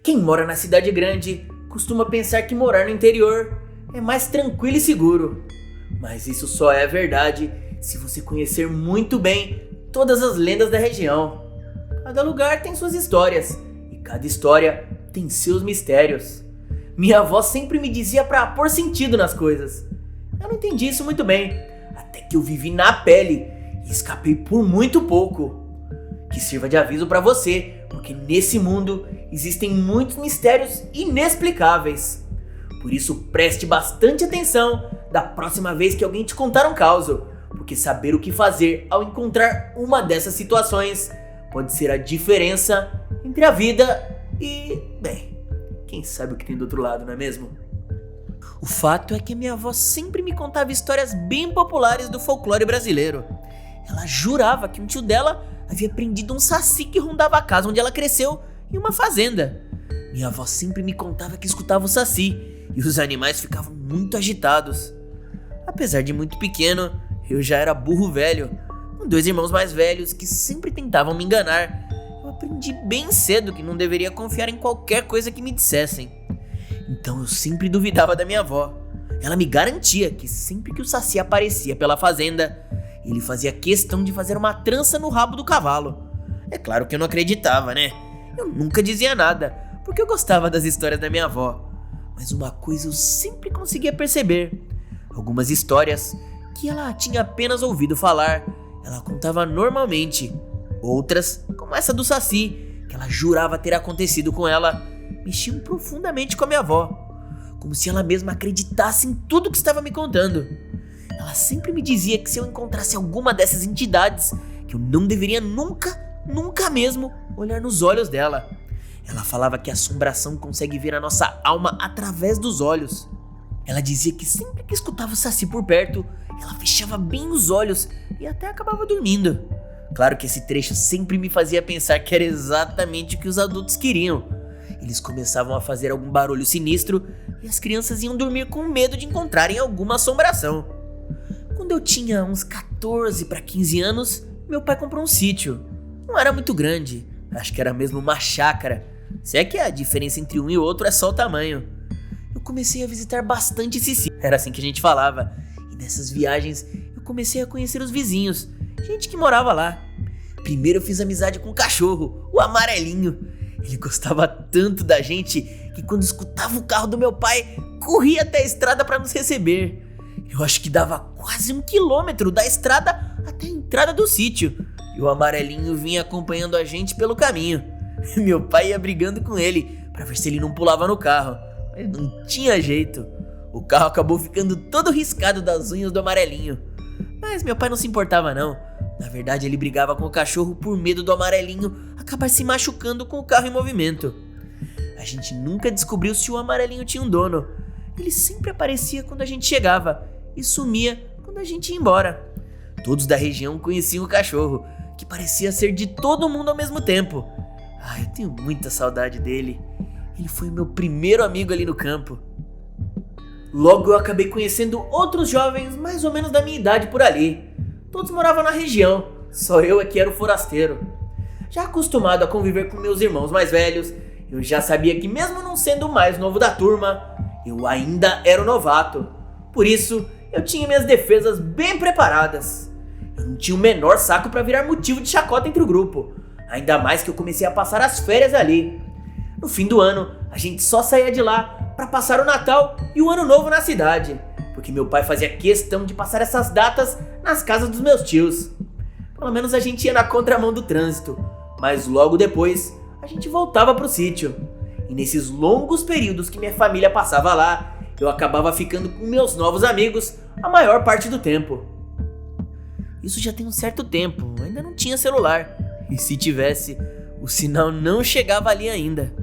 Quem mora na cidade grande costuma pensar que morar no interior é mais tranquilo e seguro. Mas isso só é verdade se você conhecer muito bem todas as lendas da região. Cada lugar tem suas histórias e cada história tem seus mistérios. Minha avó sempre me dizia pra pôr sentido nas coisas. Eu não entendi isso muito bem, até que eu vivi na pele e escapei por muito pouco. Que sirva de aviso pra você, porque nesse mundo existem muitos mistérios inexplicáveis. Por isso preste bastante atenção da próxima vez que alguém te contar um caso, porque saber o que fazer ao encontrar uma dessas situações pode ser a diferença entre a vida e, bem, quem sabe o que tem do outro lado, não é mesmo? O fato é que minha avó sempre me contava histórias bem populares do folclore brasileiro. Ela jurava que um tio dela havia prendido um saci que rondava a casa onde ela cresceu em uma fazenda. Minha avó sempre me contava que escutava o saci e os animais ficavam muito agitados. Apesar de muito pequeno, eu já era burro velho, com 2 irmãos mais velhos que sempre tentavam me enganar. Eu aprendi bem cedo que não deveria confiar em qualquer coisa que me dissessem. Então eu sempre duvidava da minha avó. Ela me garantia que sempre que o saci aparecia pela fazenda, ele fazia questão de fazer uma trança no rabo do cavalo. É claro que eu não acreditava, né? Eu nunca dizia nada, porque eu gostava das histórias da minha avó. Mas uma coisa eu sempre conseguia perceber. Algumas histórias que ela tinha apenas ouvido falar, ela contava normalmente. Outras, como essa do saci, que ela jurava ter acontecido com ela, mexiam profundamente com a minha avó, como se ela mesma acreditasse em tudo que estava me contando. Ela sempre me dizia que se eu encontrasse alguma dessas entidades, que eu não deveria nunca mesmo olhar nos olhos dela. Ela falava que a assombração consegue ver a nossa alma através dos olhos. Ela dizia que sempre que escutava o saci por perto, ela fechava bem os olhos e até acabava dormindo. Claro que esse trecho sempre me fazia pensar que era exatamente o que os adultos queriam. Eles começavam a fazer algum barulho sinistro e as crianças iam dormir com medo de encontrarem alguma assombração. Quando eu tinha uns 14 para 15 anos, meu pai comprou um sítio. Não era muito grande, acho que era mesmo uma chácara. Se é que a diferença entre um e outro é só o tamanho. Eu comecei a visitar bastante esse sítio, era assim que a gente falava. E nessas viagens eu comecei a conhecer os vizinhos, gente que morava lá. Primeiro eu fiz amizade com um cachorro, o Amarelinho. Ele gostava tanto da gente que quando escutava o carro do meu pai, corria até a estrada para nos receber. Eu acho que dava quase 1 quilômetro da estrada até a entrada do sítio. E o Amarelinho vinha acompanhando a gente pelo caminho. Meu pai ia brigando com ele para ver se ele não pulava no carro, mas não tinha jeito. O carro acabou ficando todo riscado das unhas do Amarelinho. Mas meu pai não se importava não. Na verdade ele brigava com o cachorro por medo do Amarelinho acabar se machucando com o carro em movimento. A gente nunca descobriu se o Amarelinho tinha um dono. Ele sempre aparecia quando a gente chegava e sumia quando a gente ia embora. Todos da região conheciam o cachorro, que parecia ser de todo mundo ao mesmo tempo. Eu tenho muita saudade dele. Ele foi o meu primeiro amigo ali no campo. Logo eu acabei conhecendo outros jovens mais ou menos da minha idade por ali. Todos moravam na região, só eu é que era o forasteiro. Já acostumado a conviver com meus irmãos mais velhos, eu já sabia que mesmo não sendo o mais novo da turma, eu ainda era o novato. Por isso, eu tinha minhas defesas bem preparadas. Eu não tinha o menor saco para virar motivo de chacota entre o grupo, ainda mais que eu comecei a passar as férias ali. No fim do ano, a gente só saía de lá para passar o Natal e o Ano Novo na cidade, porque meu pai fazia questão de passar essas datas nas casas dos meus tios. Pelo menos a gente ia na contramão do trânsito, mas logo depois a gente voltava pro sítio. E nesses longos períodos que minha família passava lá, eu acabava ficando com meus novos amigos a maior parte do tempo. Isso já tem um certo tempo, ainda não tinha celular, e se tivesse, o sinal não chegava ali ainda.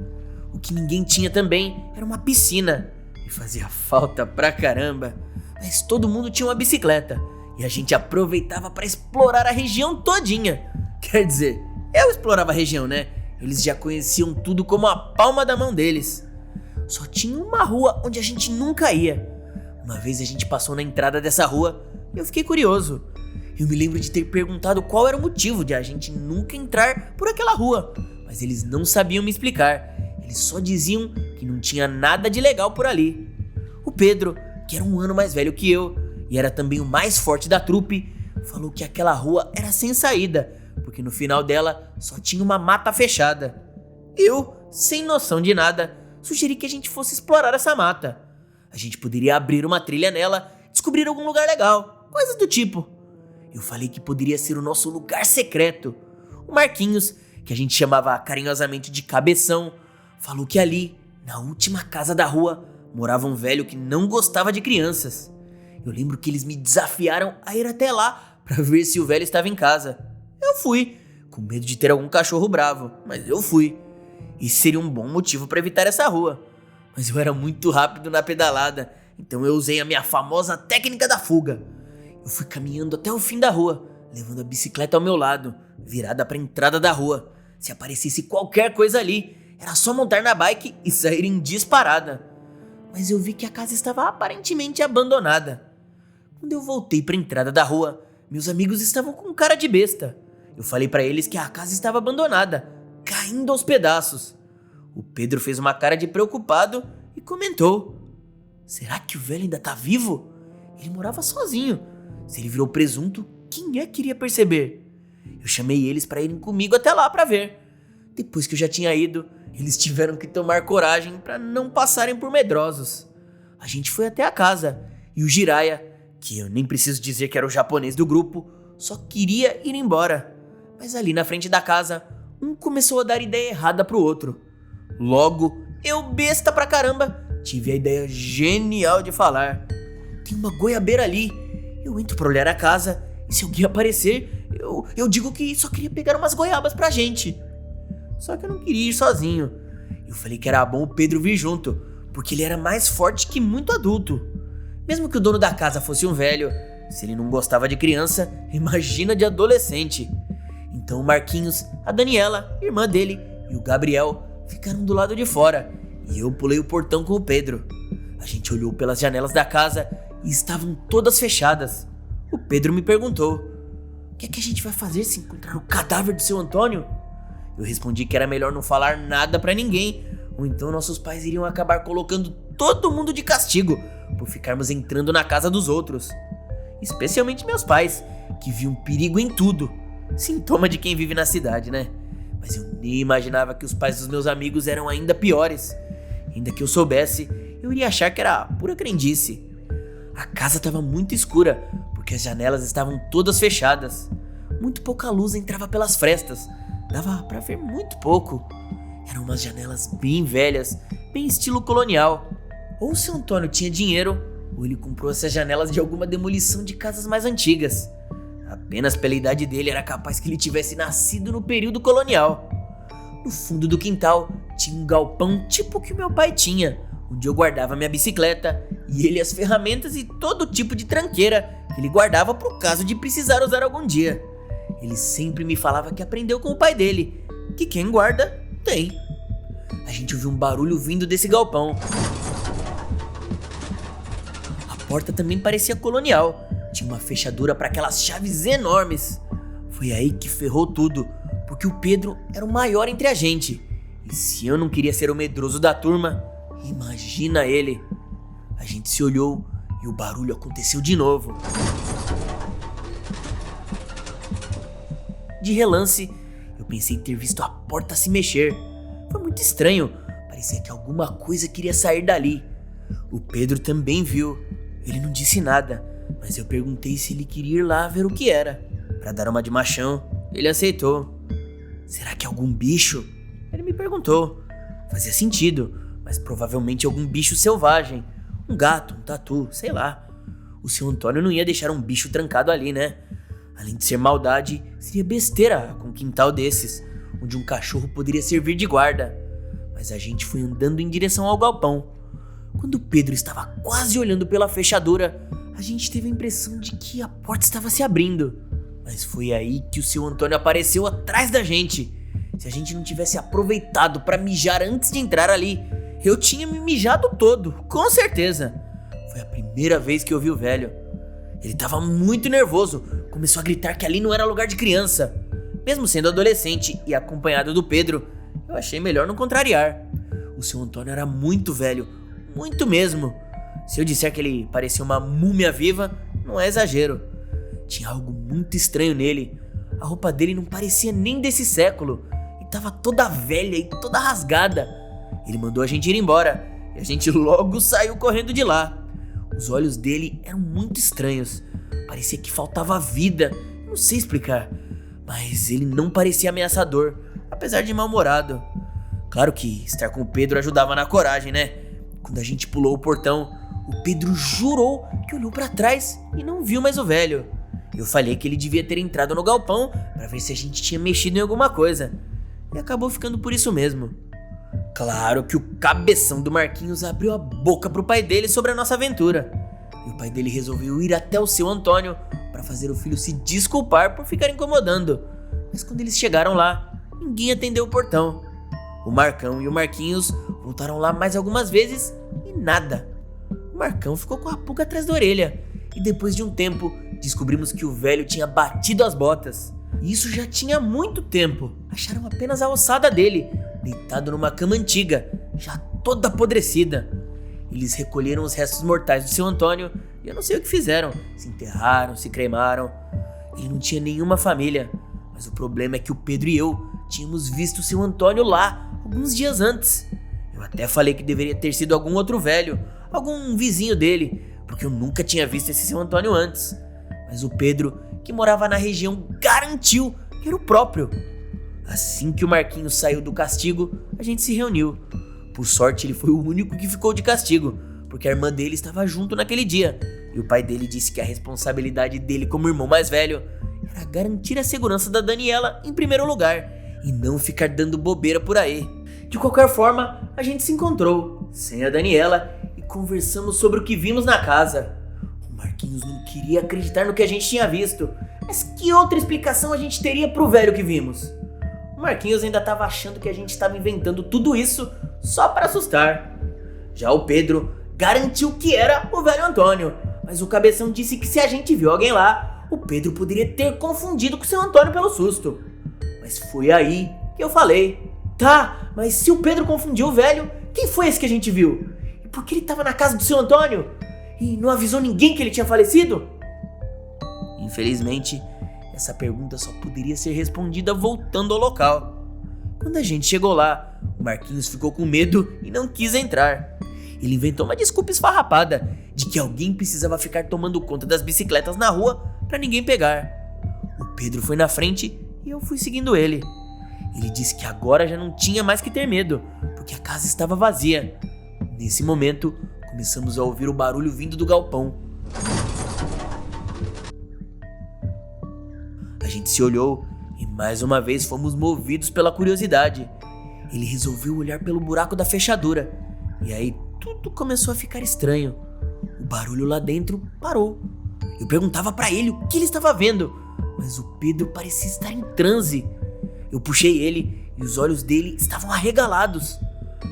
O que ninguém tinha também era uma piscina, e fazia falta pra caramba, mas todo mundo tinha uma bicicleta, e a gente aproveitava pra explorar a região todinha. Quer dizer, eu explorava a região, né? Eles já conheciam tudo como a palma da mão deles. Só tinha uma rua onde a gente nunca ia. Uma vez a gente passou na entrada dessa rua e eu fiquei curioso. Eu me lembro de ter perguntado qual era o motivo de a gente nunca entrar por aquela rua, mas eles não sabiam me explicar. eles só diziam que não tinha nada de legal por ali. O Pedro, que era um ano mais velho que eu e era também o mais forte da trupe, falou que aquela rua era sem saída, porque no final dela só tinha uma mata fechada. Eu, sem noção de nada, sugeri que a gente fosse explorar essa mata. A gente poderia abrir uma trilha nela, descobrir algum lugar legal, coisas do tipo. Eu falei que poderia ser o nosso lugar secreto. O Marquinhos, que a gente chamava carinhosamente de Cabeção, falou que ali, na última casa da rua, morava um velho que não gostava de crianças. Eu lembro que eles me desafiaram a ir até lá para ver se o velho estava em casa. Eu fui, com medo de ter algum cachorro bravo, mas eu fui. Isso seria um bom motivo para evitar essa rua. Mas eu era muito rápido na pedalada, então eu usei a minha famosa técnica da fuga. Eu fui caminhando até o fim da rua, levando a bicicleta ao meu lado, virada para a entrada da rua. Se aparecesse qualquer coisa ali, era só montar na bike e sair em disparada. Mas eu vi que a casa estava aparentemente abandonada. Quando eu voltei para a entrada da rua, meus amigos estavam com cara de besta. Eu falei para eles que a casa estava abandonada, caindo aos pedaços. O Pedro fez uma cara de preocupado e comentou: será que o velho ainda tá vivo? Ele morava sozinho. Se ele virou presunto, quem é que iria perceber? Eu chamei eles para irem comigo até lá para ver. Depois que eu já tinha ido, eles tiveram que tomar coragem para não passarem por medrosos. A gente foi até a casa e o Jiraiya, que eu nem preciso dizer que era o japonês do grupo, só queria ir embora. Mas ali na frente da casa, um começou a dar ideia errada pro outro. Logo, eu, besta pra caramba, tive a ideia genial de falar: tem uma goiabeira ali, eu entro pra olhar a casa e se alguém aparecer, eu digo que só queria pegar umas goiabas pra gente. Só que eu não queria ir sozinho. Eu falei que era bom o Pedro vir junto, porque ele era mais forte que muito adulto. Mesmo que o dono da casa fosse um velho, se ele não gostava de criança, imagina de adolescente. Então o Marquinhos, a Daniela, irmã dele, e o Gabriel ficaram do lado de fora, e eu pulei o portão com o Pedro. A gente olhou pelas janelas da casa e estavam todas fechadas. O Pedro me perguntou: o que é que a gente vai fazer se encontrar o cadáver do seu Antônio? Eu respondi que era melhor não falar nada pra ninguém, ou então nossos pais iriam acabar colocando todo mundo de castigo por ficarmos entrando na casa dos outros. Especialmente meus pais, que viam perigo em tudo. Sintoma de quem vive na cidade, né? Mas eu nem imaginava que os pais dos meus amigos eram ainda piores. Ainda que eu soubesse, eu iria achar que era pura crendice. A casa estava muito escura, porque as janelas estavam todas fechadas. Muito pouca luz entrava pelas frestas. Dava pra ver muito pouco. Eram umas janelas bem velhas, bem estilo colonial. Ou o seu Antônio tinha dinheiro, ou ele comprou essas janelas de alguma demolição de casas mais antigas. Apenas pela idade dele era capaz que ele tivesse nascido no período colonial. No fundo do quintal tinha um galpão tipo que o meu pai tinha, onde eu guardava minha bicicleta e ele as ferramentas e todo tipo de tranqueira que ele guardava pro caso de precisar usar algum dia. Ele sempre me falava que aprendeu com o pai dele, que quem guarda, tem. A gente ouviu um barulho vindo desse galpão. A porta também parecia colonial. Tinha uma fechadura para aquelas chaves enormes. Foi aí que ferrou tudo, porque o Pedro era o maior entre a gente. E se eu não queria ser o medroso da turma, imagina ele. A gente se olhou e o barulho aconteceu de novo. De relance, eu pensei ter visto a porta se mexer. Foi muito estranho, parecia que alguma coisa queria sair dali. O Pedro também viu. Ele não disse nada, mas eu perguntei se ele queria ir lá ver o que era. Pra dar uma de machão, ele aceitou. Será que é algum bicho? Ele me perguntou. Fazia sentido, mas provavelmente algum bicho selvagem. Um gato, um tatu, sei lá. O seu Antônio não ia deixar um bicho trancado ali, né? Além de ser maldade, seria besteira com um quintal desses, onde um cachorro poderia servir de guarda. Mas a gente foi andando em direção ao galpão. Quando Pedro estava quase olhando pela fechadura, a gente teve a impressão de que a porta estava se abrindo. Mas foi aí que o seu Antônio apareceu atrás da gente. Se a gente não tivesse aproveitado para mijar antes de entrar ali, eu tinha me mijado todo, com certeza. Foi a primeira vez que eu vi o velho. Ele estava muito nervoso, começou a gritar que ali não era lugar de criança. Mesmo sendo adolescente e acompanhado do Pedro, eu achei melhor não contrariar. o seu Antônio era muito velho, muito mesmo. Se eu disser que ele parecia uma múmia viva, não é exagero. Tinha algo muito estranho nele. A roupa dele não parecia nem desse século e tava toda velha e toda rasgada. Ele mandou a gente ir embora e a gente logo saiu correndo de lá. Os olhos dele eram muito estranhos. Parecia que faltava vida. Não sei explicar, mas ele não parecia ameaçador, apesar de mal-humorado. Claro que estar com o Pedro ajudava na coragem, né? Quando a gente pulou o portão, o Pedro jurou que olhou pra trás e não viu mais o velho. Eu falei que ele devia ter entrado no galpão pra ver se a gente tinha mexido em alguma coisa. E acabou ficando por isso mesmo. Claro que o cabeção do Marquinhos abriu a boca pro pai dele sobre a nossa aventura. E o pai dele resolveu ir até o seu Antônio pra fazer o filho se desculpar por ficar incomodando. Mas quando eles chegaram lá, ninguém atendeu o portão. O Marcão e o Marquinhos voltaram lá mais algumas vezes e nada. O Marcão ficou com a pulga atrás da orelha. E depois de um tempo, descobrimos que o velho tinha batido as botas. E isso já tinha muito tempo. Acharam apenas a ossada dele, deitado numa cama antiga, já toda apodrecida. Eles recolheram os restos mortais do seu Antônio e eu não sei o que fizeram. Se enterraram, se cremaram. Ele não tinha nenhuma família. Mas o problema é que o Pedro e eu tínhamos visto o seu Antônio lá alguns dias antes. Eu até falei que deveria ter sido algum outro velho, algum vizinho dele, porque eu nunca tinha visto esse seu Antônio antes. Mas o Pedro, que morava na região, garantiu que era o próprio. Assim que o Marquinhos saiu do castigo, a gente se reuniu. Por sorte, ele foi o único que ficou de castigo, porque a irmã dele estava junto naquele dia. E o pai dele disse que a responsabilidade dele como irmão mais velho era garantir a segurança da Daniela em primeiro lugar e não ficar dando bobeira por aí. De qualquer forma, a gente se encontrou, sem a Daniela, e conversamos sobre o que vimos na casa. O Marquinhos não queria acreditar no que a gente tinha visto, mas que outra explicação a gente teria pro velho que vimos? O Marquinhos ainda estava achando que a gente estava inventando tudo isso só para assustar. Já o Pedro garantiu que era o velho Antônio, mas o cabeção disse que se a gente viu alguém lá, o Pedro poderia ter confundido com o seu Antônio pelo susto. Mas foi aí que eu falei: tá, mas se o Pedro confundiu o velho, quem foi esse que a gente viu? E por que ele estava na casa do seu Antônio? E não avisou ninguém que ele tinha falecido? Infelizmente, essa pergunta só poderia ser respondida voltando ao local. Quando a gente chegou lá, o Marquinhos ficou com medo e não quis entrar. Ele inventou uma desculpa esfarrapada de que alguém precisava ficar tomando conta das bicicletas na rua pra ninguém pegar. O Pedro foi na frente e eu fui seguindo ele. Ele disse que agora já não tinha mais que ter medo, porque a casa estava vazia. Nesse momento, começamos a ouvir o barulho vindo do galpão. A gente se olhou e mais uma vez fomos movidos pela curiosidade. Ele resolveu olhar pelo buraco da fechadura e aí tudo começou a ficar estranho. O barulho lá dentro parou. Eu perguntava pra ele o que ele estava vendo, mas o Pedro parecia estar em transe. Eu puxei ele e os olhos dele estavam arregalados.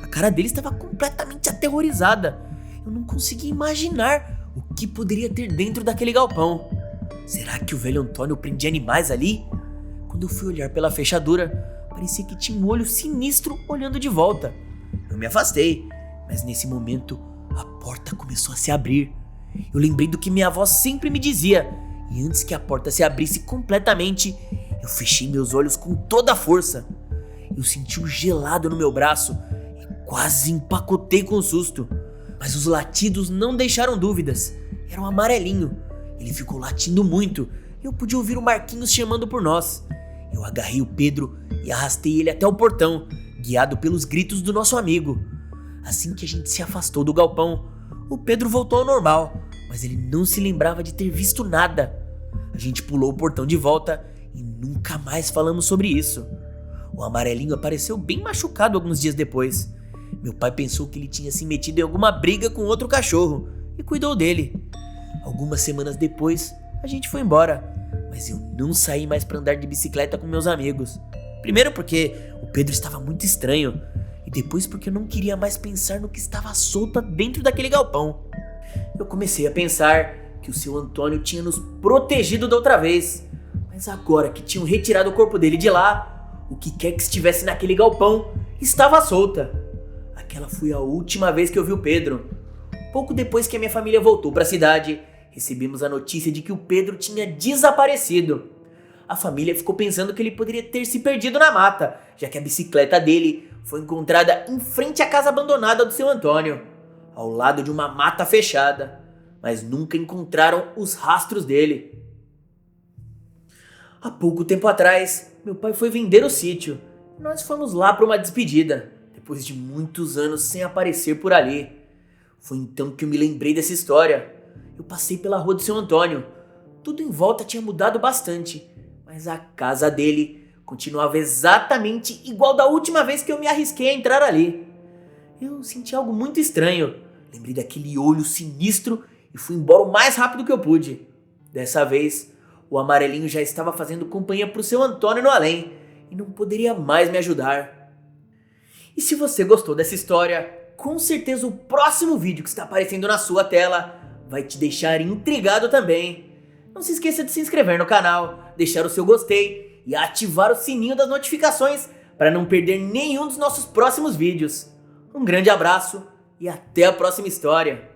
A cara dele estava completamente aterrorizada. Eu não conseguia imaginar o que poderia ter dentro daquele galpão. Será que o velho Antônio prendia animais ali? Quando eu fui olhar pela fechadura, parecia que tinha um olho sinistro olhando de volta. Eu me afastei, mas nesse momento a porta começou a se abrir. Eu lembrei do que minha avó sempre me dizia, e antes que a porta se abrisse completamente, eu fechei meus olhos com toda a força. Eu senti um gelado no meu braço e quase empacotei com o susto. Mas os latidos não deixaram dúvidas. Era um amarelinho. Ele ficou latindo muito e eu pude ouvir o Marquinhos chamando por nós. Eu agarrei o Pedro e arrastei ele até o portão, guiado pelos gritos do nosso amigo. Assim que a gente se afastou do galpão, o Pedro voltou ao normal, mas ele não se lembrava de ter visto nada. A gente pulou o portão de volta e nunca mais falamos sobre isso. O amarelinho apareceu bem machucado alguns dias depois. Meu pai pensou que ele tinha se metido em alguma briga com outro cachorro e cuidou dele. Algumas semanas depois, a gente foi embora, mas eu não saí mais para andar de bicicleta com meus amigos. Primeiro porque o Pedro estava muito estranho, e depois porque eu não queria mais pensar no que estava solto dentro daquele galpão. Eu comecei a pensar que o seu Antônio tinha nos protegido da outra vez, mas agora que tinham retirado o corpo dele de lá, o que quer que estivesse naquele galpão estava solta. aquela foi a última vez que eu vi o Pedro. Pouco depois que a minha família voltou para a cidade, recebemos a notícia de que o Pedro tinha desaparecido. A família ficou pensando que ele poderia ter se perdido na mata, já que a bicicleta dele foi encontrada em frente à casa abandonada do seu Antônio, ao lado de uma mata fechada, mas nunca encontraram os rastros dele. Há pouco tempo atrás, meu pai foi vender o sítio e nós fomos lá para uma despedida, depois de muitos anos sem aparecer por ali. Foi então que eu me lembrei dessa história. Eu passei pela rua do seu Antônio. Tudo em volta tinha mudado bastante, mas a casa dele continuava exatamente igual da última vez que eu me arrisquei a entrar ali. Eu senti algo muito estranho. Lembrei daquele olho sinistro e fui embora o mais rápido que eu pude. Dessa vez, o amarelinho já estava fazendo companhia pro seu Antônio no além e não poderia mais me ajudar. E se você gostou dessa história, com certeza o próximo vídeo que está aparecendo na sua tela vai te deixar intrigado também. Não se esqueça de se inscrever no canal, deixar o seu gostei e ativar o sininho das notificações para não perder nenhum dos nossos próximos vídeos. Um grande abraço e até a próxima história!